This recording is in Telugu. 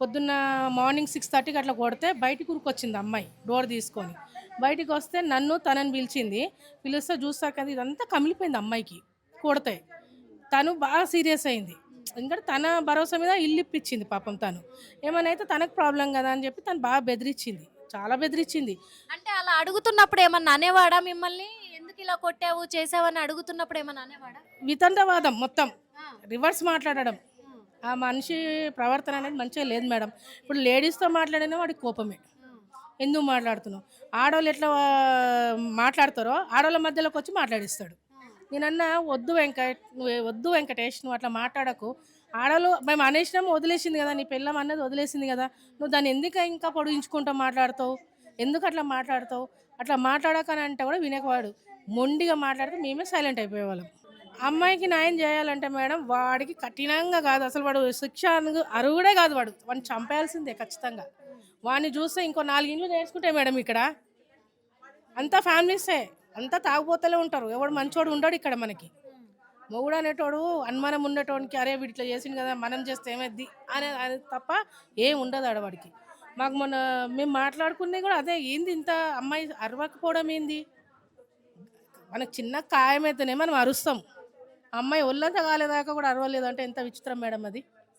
పొద్దున్న మార్నింగ్ 6:30కి అట్లా కొడితే బయటికి ఉరికొచ్చింది అమ్మాయి డోర్ తీసుకొని. బయటికి వస్తే నన్ను తనని పిలిచింది. పిలిస్తే చూసాక అది ఇదంతా కమిలిపోయింది అమ్మాయికి కొడితే. తను బాగా సీరియస్ అయింది. ఎందుకంటే తన భరోసా మీద ఇల్లు ఇప్పించింది పాపం తను. ఏమైనా అయితే తనకు ప్రాబ్లమ్ కదా అని చెప్పి తను బాగా బెదిరించింది. చాలా బెదిరించింది. అంటే అలా అడుగుతున్నప్పుడు ఏమన్నా అనేవాడా మిమ్మల్ని? ఎందుకు ఇలా కొట్టావు, చేసావని అడుగుతున్నప్పుడు ఏమన్నా అనేవాడా? వితండవాదం మొత్తం. ఆ! రివర్స్ మాట్లాడడం. హ్మ్. ఆ మనిషి ప్రవర్తన అనేది మంచిగా లేదు మేడం. ఇప్పుడు లేడీస్‌తో మాట్లాడినా వాడికి కోపమే. హ్మ్. ఎందుకు మాట్లాడుతున్నావు? ఆడోళ్ళు ఎట్లా మాట్లాడతారో ఆడోళ్ళ మధ్యలోకొచ్చి మాట్లాడిస్తాడు. హ్మ్. నేనన్నా వద్దు వెంకట్ వద్దు వెంకటేష్ నువ్వు అట్లా మాట్లాడకు. ఆడోళ్ళు మేము అనేసినాము వదిలేసింది కదా! నీ పెళ్ళాం అన్నది వదిలేసింది కదా! నువ్వు దాన్ని ఎందుకు ఇంకా పొడిగించుకుంటూ మాట్లాడతావు? ఎందుకు అట్లా మాట్లాడతావు? అట్లా మాట్లాడకని అంటే కూడా వినేవాడు. మొండిగా మాట్లాడితే మేమే సైలెంట్ అయిపోయేవాళ్ళం. అమ్మాయికి న్యాయం చేయాలంటే మేడం వాడికి కఠినంగా కాదు అసలు వాడు శిక్ష అర్హుడే కాదు వాడు. వాడిని చంపేయాల్సిందే ఖచ్చితంగా. వాడిని చూస్తే ఇంకో 4 ఇండ్లు నేర్చుకుంటాయి మేడం ఇక్కడ. అంతా ఫ్యామిలీసే. అంతా తాగుబోతులే ఉంటారు. ఎవడు మంచోడు ఉండడు ఇక్కడ మనకి. మొగుడు అనేటోడు అనుమానం ఉండేటోనికి అరే వీడు ఇట్లా చేసిండు కదా మనం చేస్తే ఏమైద్ది అనేది తప్ప ఏం ఉండదు ఆడ వాడికి. మాకు మొన్న మేము మాట్లాడుకున్నది కూడా అదే ఏంది ఇంత అమ్మాయి అరవకపోవడం ఏంది? మనకు చిన్న గాయమైతేనే మనం అరుస్తాం. అమ్మాయి ఒళ్ళంతా కాలేదాకా కూడా అరవలేదు అంటే ఎంత విచిత్రం మేడం అది.